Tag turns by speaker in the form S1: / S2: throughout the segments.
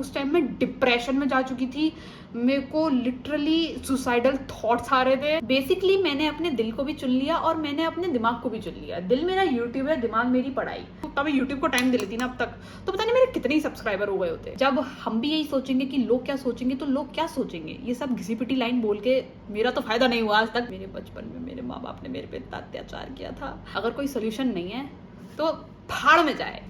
S1: उस टाइम मैं डिप्रेशन में जा चुकी थी, मेरे को लिटरली सुसाइडल थॉट्स आ रहे थे। बेसिकली मैंने अपने दिल को भी चुन लिया और मैंने अपने दिमाग को भी चुन लिया। दिल मेरा यूट्यूब है, दिमाग मेरी पढ़ाई। तो तब यूट्यूब को टाइम दे लेती ना अब तक, तो पता नहीं मेरे कितने ही सब्सक्राइबर हो गए होते। जब हम भी यही सोचेंगे कि लोग क्या सोचेंगे, तो लोग क्या सोचेंगे, ये सब घिसी पिटी लाइन बोल के मेरा तो फायदा नहीं हुआ आज तक। मेरे बचपन में मेरे माँ बाप ने मेरे पे इतना अत्याचार किया था। अगर कोई सोल्यूशन नहीं है तो भाड़ में जाए।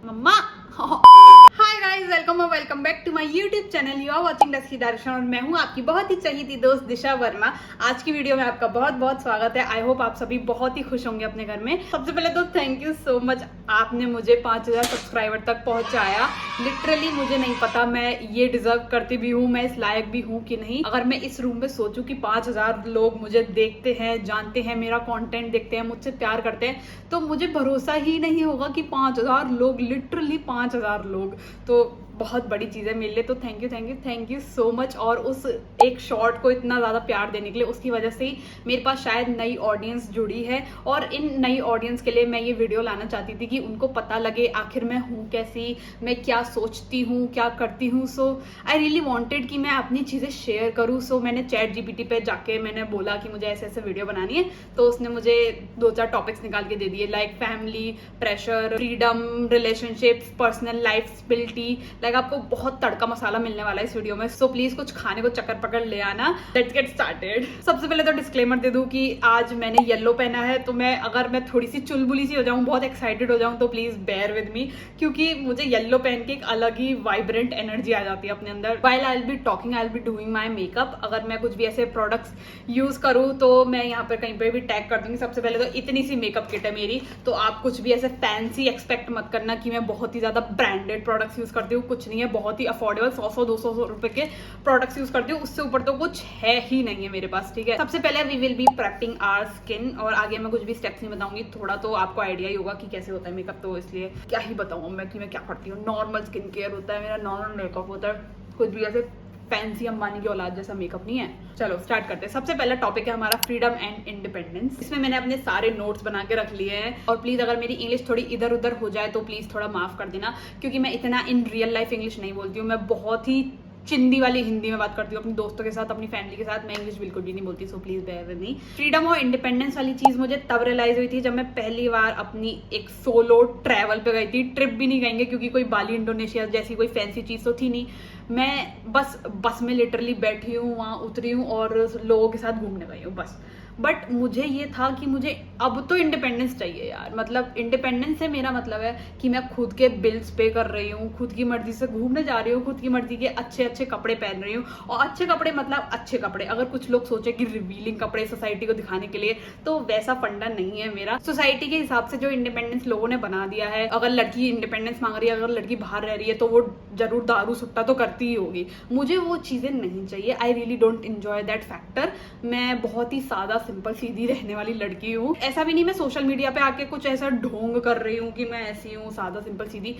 S1: मम्मा। Hi guys, welcome back to my YouTube channel. You are watching dusky direction और मैं हूं आपकी बहुत ही चहेती दोस्त दिशा वर्मा। आज की वीडियो में आपका बहुत बहुत स्वागत है। आई होप आप सभी बहुत ही खुश होंगे अपने घर में। सबसे पहले तो थैंक यू सो मच, आपने मुझे 5000 सब्सक्राइबर तक पहुंचाया। लिटरली मुझे नहीं पता मैं ये डिजर्व करती भी हूँ, मैं इस लायक भी हूँ कि नहीं। अगर मैं इस रूम में सोचूं कि 5000 लोग मुझे देखते हैं, जानते हैं, मेरा कंटेंट देखते हैं, मुझसे प्यार करते हैं, तो मुझे भरोसा ही नहीं होगा कि 5000 लोग, लिटरली 5000 लोग, तो बहुत बड़ी चीज़ है मेरे लिए। तो थैंक यू सो मच। और उस एक शॉर्ट को इतना ज़्यादा प्यार देने के लिए, उसकी वजह से ही मेरे पास शायद नई ऑडियंस जुड़ी है। और इन नई ऑडियंस के लिए मैं ये वीडियो लाना चाहती थी कि उनको पता लगे आखिर मैं हूँ कैसी, मैं क्या सोचती हूँ, क्या करती हूँ। सो आई रियली वॉन्टेड कि मैं अपनी चीज़ें शेयर करूँ। सो मैंने ChatGPT पे जाके मैंने बोला कि मुझे ऐसे ऐसे वीडियो बनानी है, तो उसने मुझे 2-4 टॉपिक्स निकाल के दे दिए, like family, pressure, freedom, relationships, personal life, स्पिरिटी। लाइक आपको बहुत तड़का मसाला मिलने वाला है इस वीडियो में। सो प्लीज कुछ खाने को चक्कर पकड़ ले आना। Let's get started. सबसे पहले तो डिस्क्लेमर दे दूं कि आज मैंने येलो पहना है, तो अगर मैं थोड़ी सी चुलबुली सी हो जाऊं, बहुत एक्साइटेड हो जाऊं, तो प्लीज बेयर विद मी, क्योंकि मुझे येलो पहन के एक अलग ही वाइब्रेंट एनर्जी आ जाती है अपने अंदर। While I will be talking, I will be doing my makeup. अगर मैं कुछ भी ऐसे प्रोडक्ट्स यूज करूँ तो मैं यहाँ पर कहीं पर भी टैग कर दूंगी। सबसे पहले तो इतनी सी मेकअप किट है मेरी, तो आप कुछ भी ऐसे फैंसी एक्सपेक्ट मत करना कि मैं बहुत ही ज्यादा ब्रांडेड प्रोडक्ट्स यूज करती हूँ। कुछ नहीं है, बहुत ही अफोर्डेबल 100-200 रुपए के प्रोडक्ट्स यूज करती हूँ, उससे ऊपर तो कुछ है ही नहीं है मेरे पास। ठीक है, सबसे पहले we will be prepping our skin, और आगे मैं कुछ भी स्टेप्स नहीं बताऊंगी, थोड़ा तो आपको आइडिया ही होगा कि कैसे होता है मेकअप, तो इसलिए क्या ही बताऊँ मैं कि मैं क्या करती हूँ। नॉर्मल स्किन केयर होता है मेरा, नॉर्मल मेकअप होता है, कुछ भी ऐसे फैंसी अंबानी की औलाद जैसा मेकअप नहीं है। चलो स्टार्ट करते हैं। सबसे पहला टॉपिक है हमारा फ्रीडम एंड इंडिपेंडेंस। इसमें मैंने अपने सारे नोट्स बना के रख लिए हैं, और प्लीज अगर मेरी इंग्लिश थोड़ी इधर उधर हो जाए तो प्लीज थोड़ा माफ कर देना, क्योंकि मैं इतना इन रियल लाइफ इंग्लिश नहीं बोलती हूँ। मैं बहुत ही चिंदी वाली हिंदी में बात करती हूँ अपने दोस्तों के साथ, अपनी फैमिली के साथ। मैं इंग्लिश बिल्कुल भी नहीं बोलती, so please bear with me. Freedom और इंडिपेंडेंस वाली चीज मुझे तब रियलाइज हुई थी जब मैं पहली बार अपनी एक सोलो ट्रैवल पे गई थी। ट्रिप भी नहीं कहेंगे, क्योंकि कोई बाली इंडोनेशिया जैसी कोई फैंसी चीज तो थी नहीं। मैं बस में लिटरली बैठी हूँ, वहां उतरी हूँ और लोगों के साथ घूमने गई हूँ बस। बट मुझे ये था कि मुझे अब तो इंडिपेंडेंस चाहिए यार। मतलब इंडिपेंडेंस से मेरा मतलब है कि मैं खुद के बिल्स पे कर रही हूँ, खुद की मर्जी से घूमने जा रही हूँ, खुद की मर्जी के अच्छे अच्छे कपड़े पहन रही हूँ। और अच्छे कपड़े मतलब अच्छे कपड़े, अगर कुछ लोग सोचे कि रिवीलिंग कपड़े सोसाइटी को दिखाने के लिए, तो वैसा फंडा नहीं है मेरा। सोसाइटी के हिसाब से जो इंडिपेंडेंस लोगों ने बना दिया है, अगर लड़की इंडिपेंडेंस मांग रही है, अगर लड़की बाहर रह रही है, तो वो जरूर दारू सुट्टा तो करती ही होगी। मुझे वो चीजें नहीं चाहिए। I really don't enjoy that factor. मैं बहुत ही सादा सिंपल सीधी रहने वाली लड़की हूँ। ऐसा भी नहीं मैं सोशल मीडिया पे आके कुछ ऐसा ढोंग कर रही हूँ कि मैं ऐसी हूँ सादा सिंपल सीधी।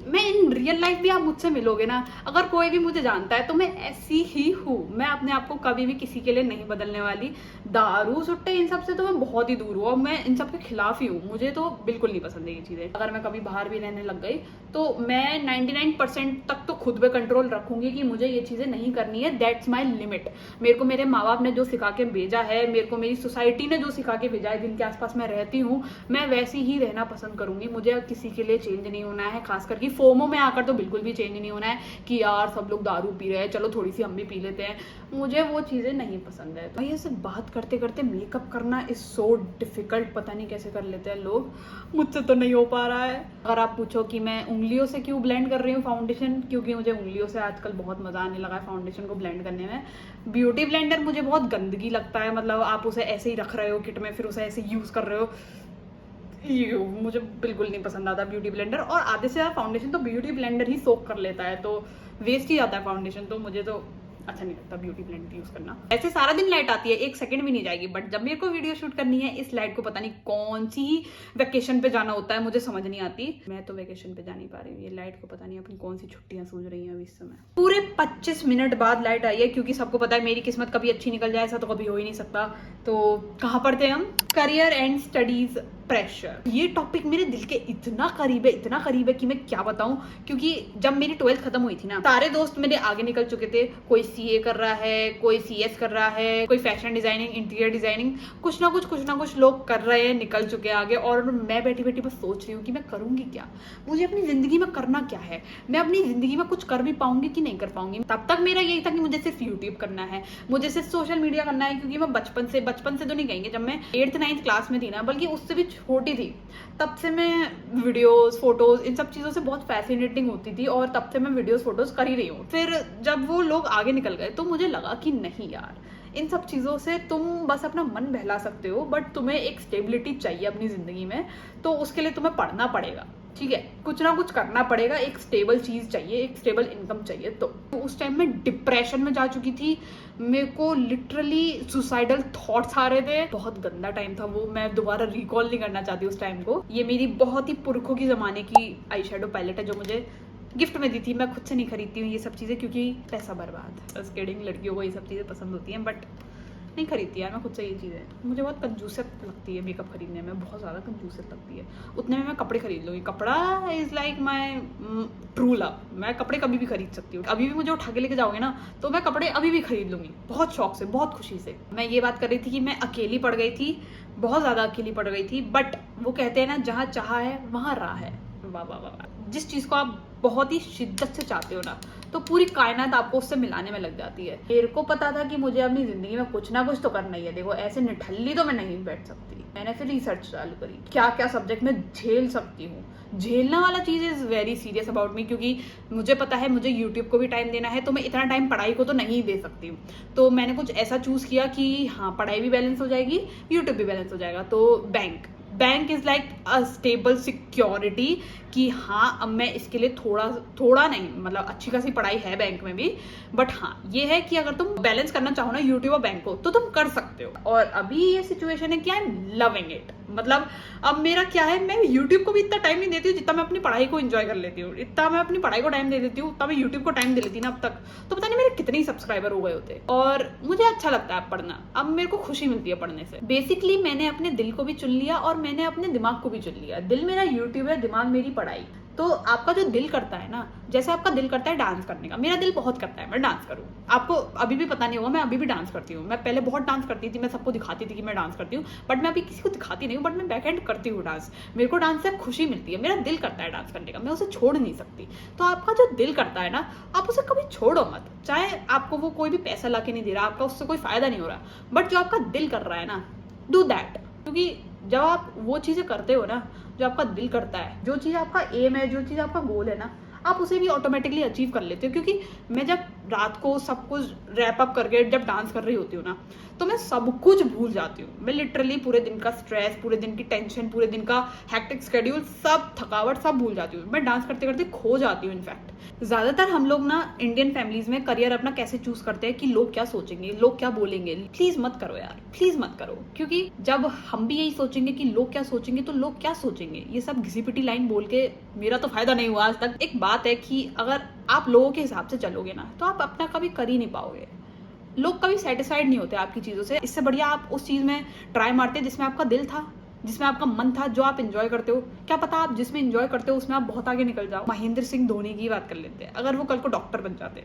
S1: मैं इन रियल लाइफ भी आप मुझसे मिलोगे ना, अगर कोई भी मुझे जानता है तो मैं ऐसी ही हूँ। मैं अपने आप को कभी भी किसी के लिए नहीं बदलने वाली। दारू सुट्टे इन सब से तो मैं बहुत ही दूर हूँ, और मैं इन सब के खिलाफ ही हूँ। मुझे तो बिल्कुल नहीं पसंद है ये चीजें। अगर मैं कभी बाहर भी रहने लग गई तो मैं 99% तक तो खुद पे कंट्रोल रखूंगी कि मुझे ये चीजें नहीं करनी है। That's my limit. मेरे को मेरे माँ बाप ने जो सिखा के भेजा है, मेरे को मेरी सोसाइटी ने जो सिखा के भेजा है, जिनके आसपास मैं रहती हूँ, मैं वैसी ही रहना पसंद करूंगी। मुझे किसी के लिए चेंज नहीं होना है, खास करके फोमो में आकर तो बिल्कुल भी चेंज नहीं होना है कि यार सब लोग दारू पी रहे हैं, चलो थोड़ी सी हम भी पी लेते हैं। मुझे वो चीजें नहीं पसंद है। भाई ऐसे बात करते करते मेकअप करना इज सो डिफिकल्ट, पता नहीं कैसे कर लेते हैं लोग, मुझसे तो नहीं हो पा रहा है। अगर आप पूछो कि मैं उंगलियों से क्यों ब्लेंड कर रही हूँ फाउंडेशन, क्योंकि मुझे उंगलियों से आजकल बहुत मजा आने लगा है फाउंडेशन को ब्लेंड करने में। ब्यूटी ब्लेंडर मुझे बहुत गंदगी लगता है, मतलब आप उसे ऐसे ही रख रहे हो किट में, फिर उसे ऐसे यूज कर रहे हो। मुझे बिल्कुल नहीं पसंद आता ब्यूटी ब्लेंडर। और आधे से ज्यादा फाउंडेशन तो ब्यूटी ब्लेंडर ही सोक कर लेता है, तो वेस्ट ही जाता है फाउंडेशन। तो मुझे तो अच्छा नहीं लगता ब्यूटी ब्लेंडर यूज करना। ऐसे सारा दिन लाइट आती है, 1 सेकंड भी नहीं जाएगी, बट जब मेरे को वीडियो शूट करनी है, इस लाइट को पता नहीं कौन सी वेकेशन पे जाना होता है, मुझे समझ नहीं आती। मैं तो वेकेशन पे जा नहीं पा रही हूँ, ये लाइट को पता नहीं अपनी कौन सी छुट्टियां सूझ रही हैं अभी इस समय। पूरे 25 मिनट बाद लाइट आई है, क्योंकि सबको पता है मेरी किस्मत कभी अच्छी निकल जाए, ऐसा तो कभी हो ही नहीं सकता। तो कहाँ पढ़ते हैं हम? Career and studies pressure. ये टॉपिक मेरे दिल के इतना करीब है कि मैं क्या बताऊं। क्योंकि जब मेरी 12th खत्म हुई थी ना, सारे दोस्त मेरे आगे निकल चुके थे। कोई सीए कर रहा है, कोई सीएस कर रहा है, कोई फैशन डिजाइनिंग, इंटीरियर डिजाइनिंग, कुछ ना कुछ लोग कर रहे हैं, निकल चुके हैं आगे। और मैं बैठी बैठी बस सोच रही हूँ कि मैं करूंगी क्या, मुझे अपनी जिंदगी में करना क्या है, मैं अपनी जिंदगी में कुछ कर भी पाऊंगी कि नहीं कर पाऊंगी। तब तक मेरा यही था कि मुझे सिर्फ यूट्यूब करना है, मुझे सिर्फ सोशल मीडिया करना है। क्योंकि मैं बचपन से तो नहीं कहेंगे, जब मैं 8th 9th क्लास में थी ना, बल्कि उससे भी छोटी थी, तब से मैं वीडियोस, फोटोज, इन सब चीजों से बहुत फैसिनेटिंग होती थी। और तब से मैं वीडियोस, फोटोज कर ही रही हूँ। फिर जब वो लोग आगे निकल गए तो मुझे लगा कि नहीं यार, इन सब चीज़ों से तुम बस अपना मन बहला सकते हो, बट तुम्हें एक स्टेबिलिटी चाहिए अपनी ज़िंदगी में। तो उसके लिए तुम्हें पढ़ना पड़ेगा, ठीक है, कुछ ना कुछ करना पड़ेगा, एक स्टेबल चीज़ चाहिए, एक स्टेबल इनकम चाहिए। तो उस टाइम में डिप्रेशन में जा चुकी थी, मेरे को लिटरली सुसाइडल थॉट्स आ रहे थे। बहुत गंदा टाइम था वो, मैं दोबारा रिकॉल नहीं करना चाहती उस टाइम को। ये मेरी बहुत ही पुरखों की ज़माने की आई शेडो पैलेट है, जो मुझे गिफ्ट में दी थी। मैं खुद से नहीं खरीदती हूँ ये सब चीज़ें, क्योंकि पैसा बर्बाद। बस किडिंग, लड़कियों को ये सब चीज़ें पसंद होती हैं, बट नहीं खरीदती यार मैं खुद से ये चीज़ें। मुझे बहुत कंजूसियत लगती है मेकअप खरीदने में, बहुत ज़्यादा कंजूसियत लगती है। उतने में मैं कपड़े खरीद लूँगी। कपड़ा is like my true love. मैं कपड़े कभी भी खरीद सकती हूँ। अभी भी मुझे उठा के लेके जाओगे ना, तो मैं कपड़े अभी भी खरीद लूँगी, बहुत शौक से, बहुत खुशी से। मैं ये बात कर रही थी कि मैं अकेली पड़ गई थी, बहुत ज़्यादा अकेली पड़ गई थी। बट वो कहते हैं ना, जहाँ चाहा है वहाँ राह है। वाह वाह वाह। जिस चीज़ को आप बहुत ही शिद्दत से चाहते हो ना, तो पूरी कायनात आपको उससे मिलाने में लग जाती है। मेरे को पता था कि मुझे अपनी जिंदगी में कुछ ना कुछ तो करना ही है। देखो, ऐसे निठल्ली तो मैं नहीं बैठ सकती। मैंने फिर रिसर्च चालू करी, क्या क्या सब्जेक्ट में झेल सकती हूँ। झेलना वाला चीज़ is very serious about me, क्योंकि मुझे पता है मुझे यूट्यूब को भी टाइम देना है, तो मैं इतना टाइम पढ़ाई को तो नहीं दे सकती हूँ। तो मैंने कुछ ऐसा चूज़ किया कि हाँ, पढ़ाई भी बैलेंस हो जाएगी, यूट्यूब भी बैलेंस हो जाएगा। तो bank is like a stable security, कि हाँ अब मैं इसके लिए थोड़ा नहीं, मतलब अच्छी खासी पढ़ाई है बैंक में भी। बट हाँ, ये है कि अगर तुम बैलेंस करना चाहो ना यूट्यूब और बैंक को, तो तुम कर सकते हो। और अभी ये सिचुएशन है कि आई एम लविंग इट। मतलब अब मेरा क्या है, मैं यूट्यूब को भी इतना टाइम नहीं देती हूँ जितना मैं अपनी पढ़ाई को एंजॉय कर लेती हूँ। इतना मैं अपनी पढ़ाई को टाइम दे देती हूँ, उतना मैं यूट्यूब को टाइम दे लेती ना अब तक, तो पता नहीं मेरे कितने ही सब्सक्राइबर हो गए होते। और मुझे अच्छा लगता है पढ़ना, अब मेरे को खुशी मिलती है पढ़ने से। बेसिकली मैंने अपने दिल को भी चुन लिया और मैंने अपने दिमाग को भी चुन लिया। दिल मेरा यूट्यूब है, दिमाग मेरी पढ़ाई। तो आपका जो दिल करता है ना, जैसे आपका दिल करता है डांस करने का, मेरा दिल बहुत करता है मैं डांस करूँ। आपको अभी भी पता नहीं होगा, मैं अभी भी डांस करती हूँ। मैं पहले बहुत डांस करती थी, मैं सबको दिखाती थी कि मैं डांस करती हूँ, बट मैं अभी किसी को दिखाती नहीं हूँ, बट मैं बैक एंड करती हूँ डांस। मेरे को डांस से खुशी मिलती है, मेरा दिल करता है डांस करने का, मैं उसे छोड़ नहीं सकती। तो आपका जो दिल करता है ना, आप उसे कभी छोड़ो मत। चाहे आपको वो कोई भी पैसा ला के नहीं दे रहा, आपका उससे कोई फायदा नहीं हो रहा, बट जो आपका दिल कर रहा है ना, डू दैट। क्योंकि जब आप वो चीज़ें करते हो ना जो आपका दिल करता है, जो चीज़ आपका एम है, जो चीज़ आपका गोल है ना, आप उसे भी ऑटोमेटिकली अचीव कर लेते हो। क्योंकि मैं जब रात को सब कुछ रैप अप करके जब डांस कर रही होती हूँ ना, तो मैं सब कुछ भूल जाती हूँ। मैं लिटरली पूरे दिन का स्ट्रेस, पूरे दिन की टेंशन, पूरे दिन का हैक्टिक स्केड्यूल, सब थकावट सब भूल जाती हूँ। मैं डांस करते करते खो जाती हूँ। इनफैक्ट ज़्यादातर हम लोग ना इंडियन फैमिलीज में करियर अपना कैसे चूज करते हैं कि लोग क्या सोचेंगे, लोग क्या बोलेंगे। प्लीज़ मत करो यार, प्लीज़ मत करो। क्योंकि जब हम भी यही सोचेंगे कि लोग क्या सोचेंगे, तो लोग क्या सोचेंगे, ये सब घिसी पिटी लाइन बोल के मेरा तो फायदा नहीं हुआ आज तक। एक बात है कि अगर आप लोगों के हिसाब से चलोगे ना, तो आप अपना कभी कर ही नहीं पाओगे। लोग कभी सेटिस्फाइड नहीं होते आपकी चीज़ों से। इससे बढ़िया आप उस चीज़ में ट्राई मारते जिसमें आपका दिल था, जिसमें आपका मन था, जो आप एंजॉय करते हो। क्या पता आप जिसमें एंजॉय करते हो उसमें आप बहुत आगे निकल जाओ। महेंद्र सिंह धोनी की बात कर लेते हैं, अगर वो कल को डॉक्टर बन जाते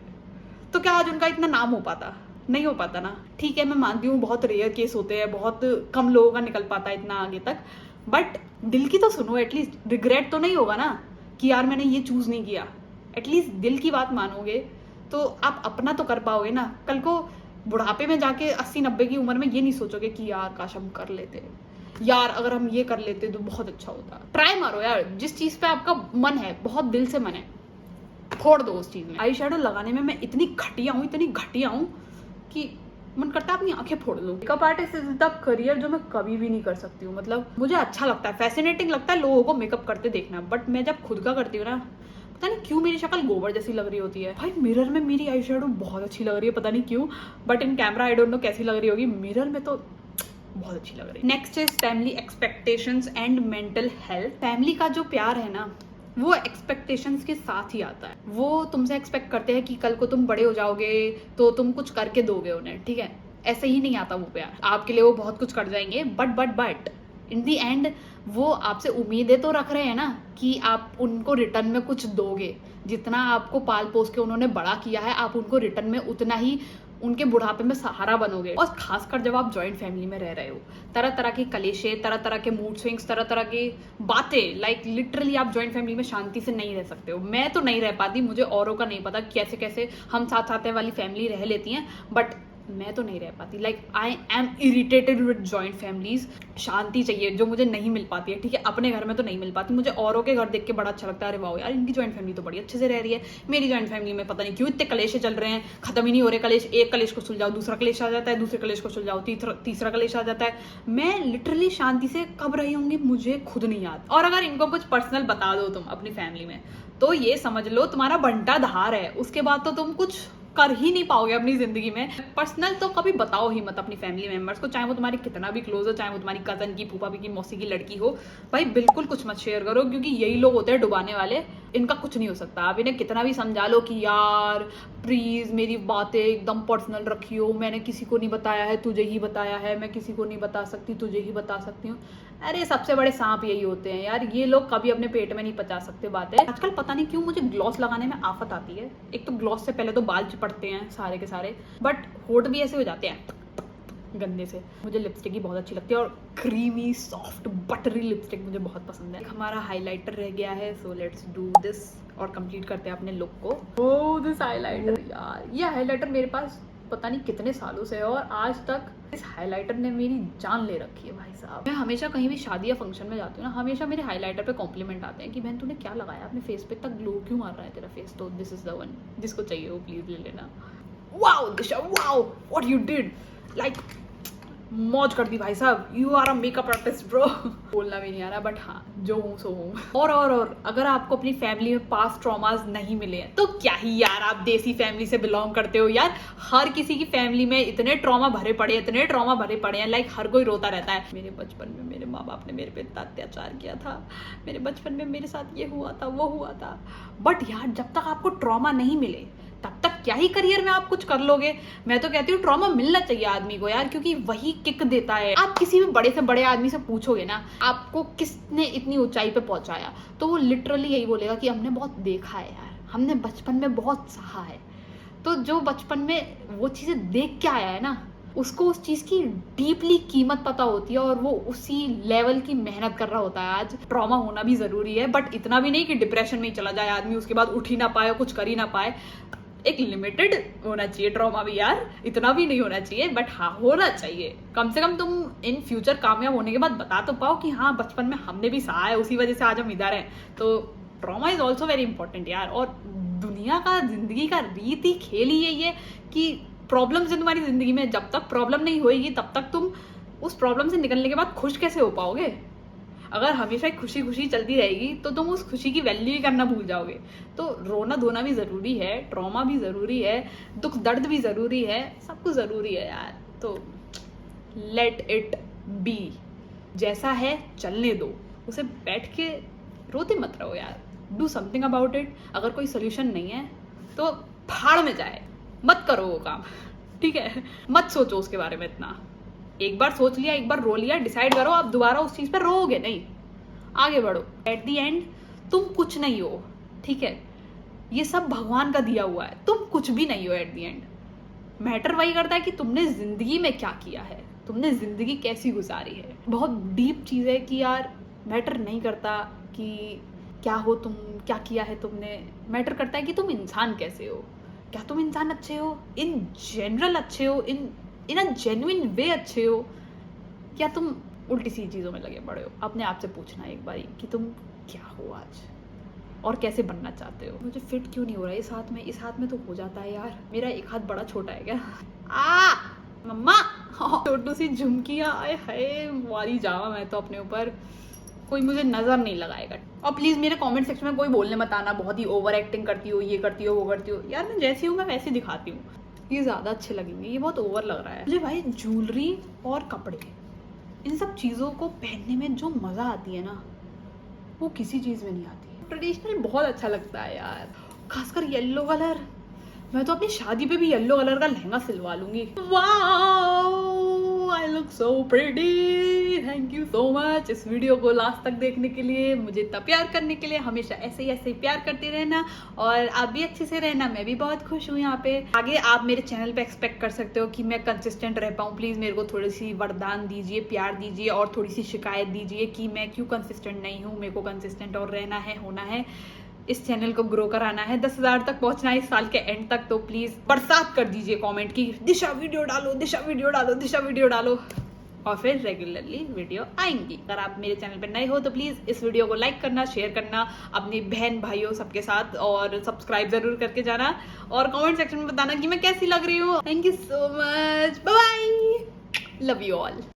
S1: तो क्या आज उनका इतना नाम हो पाता? नहीं हो पाता ना। ठीक है, मैं मानती हूँ बहुत रेयर केस होते हैं, बहुत कम लोगों का निकल पाता है इतना आगे तक, बट दिल की तो सुनो। एटलीस्ट रिग्रेट तो नहीं होगा ना कि यार मैंने ये चूज नहीं किया। एटलीस्ट दिल की बात मानोगे तो आप अपना तो कर पाओगे ना। कल को बुढ़ापे में जाके 80-90 की उम्र में ये नहीं सोचोगे कि यार काश हम कर लेते, यार अगर हम ये कर लेते तो बहुत अच्छा होता। ट्राई मारो यार, जिस चीज़ पे आपका मन है, बहुत दिल से मन है, फोड़ दो उस चीज़ में। आई शेडो लगाने में मैं इतनी घटिया हूँ कि मन करता है अपनी आंखें फोड़ लूं। Makeup artist is the career जो मैं कभी भी नहीं कर सकती हूँ। मतलब मुझे अच्छा लगता है, फैसिनेटिंग लगता है लोगों को मेकअप करते देखना, बट मैं जब खुद का करती हूँ ना, पता नहीं क्यों मेरी शक्ल गोबर जैसी लग रही होती है। भाई मिरर में मेरी आई शेडो बहुत अच्छी लग रही है, पता नहीं क्यों, but in camera I don't know कैसी लग रही होगी। मिरर में तो बहुत अच्छी लग रही है। Next is family expectations and mental health. Family का जो प्यार है ना, वो एक्सपेक्टेशंस के साथ ही आता है। वो तुमसे एक्सपेक्ट करते हैं कि कल को तुम बड़े हो जाओगे तो तुम कुछ करके दोगे उन्हें, ठीक है। ऐसे ही नहीं आता वो प्यार। आपके लिए वो बहुत कुछ कर जाएंगे, बट इन दी एंड वो आपसे उम्मीदें तो रख रहे हैं ना कि आप उनको रिटर्न में कुछ दोगे। जितना आपको पाल पोस के उन्होंने बड़ा किया है, आप उनको रिटर्न में उतना ही उनके बुढ़ापे में सहारा बनोगे। और खासकर जब आप जॉइंट फैमिली में रह रहे हो, तरह तरह की कलेशे, तरह तरह के मूड स्विंग्स, तरह तरह की बातें, लाइक लिटरली आप जॉइंट फैमिली में शांति से नहीं रह सकते हो। मैं तो नहीं रह पाती, मुझे औरों का नहीं पता कैसे कैसे हम साथ साथ वाली फैमिली रह लेती हैं, बट मैं तो नहीं रह पाती। Like I am irritated with joint families. शांति चाहिए जो मुझे नहीं मिल पाती है, ठीक है। अपने घर में तो नहीं मिल पाती। मुझे औरों के घर देख के बड़ा अच्छा लगता है, अरे वाह यार इनकी जॉइंट फैमिली तो बड़ी अच्छे से रह रही है। मेरी जॉइंट फैमिली में पता नहीं क्यों इतने कलेश चल रहे हैं, खत्म ही नहीं हो रहे कलेश। एक कलेश को सुलझाओ दूसरा कलेश आ जाता है, दूसरे कलेश को सुलझाओ तीसरा कलेश आ जाता है। मैं लिटरली शांति से कब रही होंगी मुझे खुद नहीं याद। और अगर इनको कुछ पर्सनल बता दो तुम अपनी फैमिली में, तो ये समझ लो तुम्हारा बंटा धार है। उसके बाद तो तुम कुछ कर ही नहीं पाओगे अपनी जिंदगी में। पर्सनल तो कभी बताओ ही मत अपनी फैमिली मेंबर्स को, चाहे वो तुम्हारी कितना भी क्लोज हो, चाहे वो तुम्हारी कजन की, फूफा की, मौसी की लड़की हो। भाई बिल्कुल कुछ मत शेयर करो, क्योंकि यही लोग होते हैं डुबाने वाले। इनका कुछ नहीं हो सकता। आप इन्हें कितना भी समझा लो कि यार प्लीज मेरी बातें एकदम पर्सनल रखियो, मैंने किसी को नहीं बताया है, तुझे ही बताया है, मैं किसी को नहीं बता सकती, तुझे ही बता सकती हूँ। अरे सबसे बड़े सांप यही होते हैं यार, ये लोग कभी अपने पेट में नहीं पचा सकते बातें। आजकल पता नहीं क्यों मुझे ग्लॉस लगाने में आफत आती है। एक तो ग्लॉस से पहले तो बाल चिपटते हैं सारे के सारे, बट होठ भी ऐसे हो जाते हैं गंदे से। मुझे लिपस्टिक ही बहुत अच्छी लगती है, और क्रीमी सॉफ्ट बटरी लिपस्टिक मुझे बहुत पसंद है। हमारा हाइलाइटर रह गया है, सो लेट्स डू दिस और कंप्लीट करते हैं अपने लुक को। ओह दिस हाइलाइटर यार, ये हाइलाइटर मेरे पास पता नहीं कितने सालों से है, और आज तक इस हाइलाइटर ने मेरी जान ले रखी है भाई साहब। मैं हमेशा कहीं भी शादी या फंक्शन में जाती हूँ ना, हमेशा मेरे हाइलाइटर पे कॉम्प्लीमेंट आते हैं कि बहन तूने क्या लगाया अपने फेस पे, इतना ग्लो क्यों मार रहा है तेरा फेस। तो दिस इज द वन, जिसको चाहिए वो प्लीज ले लेना। Wow Disha, wow what you did, like मौज कर दी भाई साहब। You are a makeup artist bro. बोलना भी नहीं आ रहा, बट हाँ जो हूँ सो हूँ। और अगर आपको अपनी फैमिली में पास्ट ट्रॉमास नहीं मिले हैं तो क्या ही यार, आप देसी फैमिली से बिलोंग करते हो यार। हर किसी की फैमिली में इतने ट्रॉमा भरे पड़े हैं, इतने ट्रॉमा भरे पड़े हैं, लाइक हर कोई रोता रहता है मेरे बचपन में मेरे माँ बाप ने मेरे पे इतना अत्याचार किया था, मेरे बचपन में मेरे साथ ये हुआ था वो हुआ था। बट यार जब तक आपको ट्रॉमा नहीं मिले तब तक क्या ही करियर में आप कुछ कर लोगे। मैं तो कहती हूँ ट्रॉमा मिलना चाहिए आदमी को यार, क्योंकि वही किक देता है। आप किसी भी बड़े से बड़े आदमी से पूछोगे ना आपको किसने इतनी ऊंचाई पे पहुंचाया, तो वो लिटरली यही बोलेगा कि हमने बहुत देखा है यार, हमने बचपन में बहुत सहा है। तो जो बचपन में वो चीजें देख के आया है ना, उसको उस चीज की डीपली कीमत पता होती है, और वो उसी लेवल की मेहनत कर रहा होता है। आज ट्रॉमा होना भी जरूरी है, बट इतना भी नहीं कि डिप्रेशन में ही चला जाए आदमी, उसके बाद उठ ही ना पाए, कुछ कर ही ना पाए। एक लिमिटेड होना चाहिए ट्रॉमा भी यार, इतना भी नहीं होना चाहिए, बट हाँ होना चाहिए। कम से कम तुम इन फ्यूचर कामयाब होने के बाद बता तो पाओ कि हाँ बचपन में हमने भी सहा है, उसी वजह से आज हम इधर हैं। तो trauma is also very important यार। और दुनिया का, जिंदगी का रीत ही खेल ही यही है कि प्रॉब्लम्स है तुम्हारी जिंदगी में, जब तक प्रॉब्लम नहीं होगी तब तक तुम उस प्रॉब्लम से निकलने के बाद खुश कैसे हो पाओगे। अगर हमेशा खुशी खुशी चलती रहेगी तो तुम उस खुशी की वैल्यू ही करना भूल जाओगे। तो रोना धोना भी जरूरी है, ट्रॉमा भी जरूरी है, दुख दर्द भी जरूरी है, सब कुछ जरूरी है यार। तो लेट इट बी, जैसा है चलने दो, उसे बैठ के रोते मत रहो यार। Do something about it. अगर कोई सोल्यूशन नहीं है तो भाड़ में जाए, मत करो वो काम, ठीक है। मत सोचो उसके बारे में इतना। एक बार सोच लिया, एक बार रो लिया, डिसाइड करो आप दोबारा उस चीज पर रोओगे नहीं, आगे बढ़ो। एट दी एंड तुम कुछ नहीं हो, ठीक है। ये सब भगवान का दिया हुआ है, तुम कुछ भी नहीं हो। एट दी एंड मैटर वही करता है कि तुमने जिंदगी में क्या किया है, तुमने जिंदगी कैसी गुजारी है। बहुत डीप चीज है कि यार मैटर नहीं करता कि क्या हो तुम, क्या किया है तुमने। मैटर करता है कि तुम इंसान कैसे हो। क्या तुम इंसान अच्छे हो, इन जनरल अच्छे हो, इन अ जेन्युइन वे अच्छे हो, क्या तुम उल्टी सी चीज़ों में लगे पड़े हो। अपने आप से पूछना एक बारी कि तुम क्या हो आज और कैसे बनना चाहते हो। मुझे फिट क्यों नहीं हो रहा है इस हाथ में तो हो जाता है यार। मेरा एक हाथ बड़ा छोटा है क्या। मम्मा छोटू सी झुमकियाँ, आए हाय वारी जावा मैं तो अपने ऊपर, कोई मुझे नजर नहीं लगाएगा। और प्लीज मेरे कमेंट सेक्शन में कोई बोलने मत आना बहुत ही ओवर एक्टिंग करती हो, ये करती हो, वो करती हो। यार मैं जैसी हूँ मैं वैसी दिखाती हूँ, ये ज्यादा अच्छे लगेंगे, ये बहुत ओवर लग रहा है मुझे भाई। ज्वेलरी और कपड़े, इन सब चीजों को पहनने में जो मजा आती है ना, वो किसी चीज में नहीं आती। ट्रेडिशनल बहुत अच्छा लगता है यार, खासकर येलो कलर। मैं तो अपनी शादी पे भी येलो कलर का लहंगा सिलवा लूंगी। Wow, I look so pretty. Thank you so much इस वीडियो को लास्ट तक देखने के लिए, मुझे इतना प्यार करने के लिए। हमेशा ऐसे ही प्यार करते रहना और आप भी अच्छे से रहना। मैं भी बहुत खुश हूँ यहाँ पे। आगे आप मेरे चैनल पे एक्सपेक्ट कर सकते हो कि मैं कंसिस्टेंट रह पाऊँ। प्लीज मेरे को थोड़ी सी वरदान दीजिए, प्यार दीजिए और थोड़ी सी शिकायत दीजिए कि मैं क्यों कंसिस्टेंट नहीं हूँ। मेरे को कंसिस्टेंट और रहना है, होना है, इस चैनल को ग्रो कराना है, 10,000 तक पहुंचना है इस साल के एंड तक। तो प्लीज बरसात कर दीजिए कमेंट की, दिशा वीडियो डालो, दिशा वीडियो डालो, दिशा वीडियो डालो, और फिर रेगुलरली वीडियो आएंगी। अगर आप मेरे चैनल पर नए हो तो प्लीज इस वीडियो को लाइक करना, शेयर करना अपनी बहन भाइयों सबके साथ, और सब्सक्राइब जरूर करके जाना और कमेंट सेक्शन में बताना कि मैं कैसी लग रही हूँ। Thank you so much, bye bye, love you all.